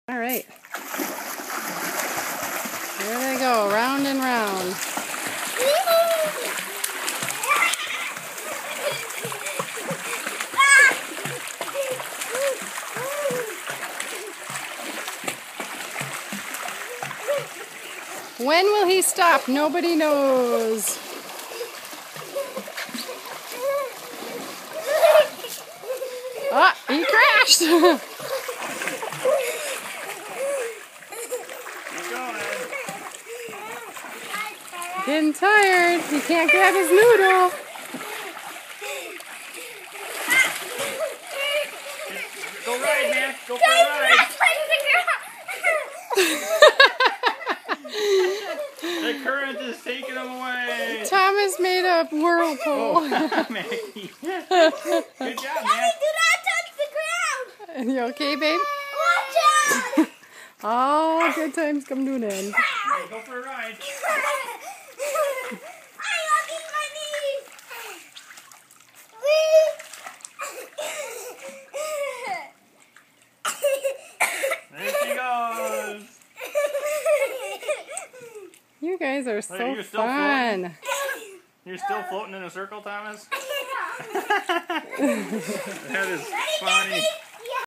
All right. There they go, round and round. When will he stop? Nobody knows. Ah, he crashed. Getting tired. He can't grab his noodle. Go ride, man. Go for a ride. The current is taking him away. Thomas made a whirlpool. Oh, Maggie. Good job, man. Daddy, do not touch the ground. You okay, babe? Watch out. Oh, good times come to an end. Hey, go for a ride. I'm looking my knees. There she goes. You guys are so you're still fun. You're still floating in a circle, Thomas? That is funny.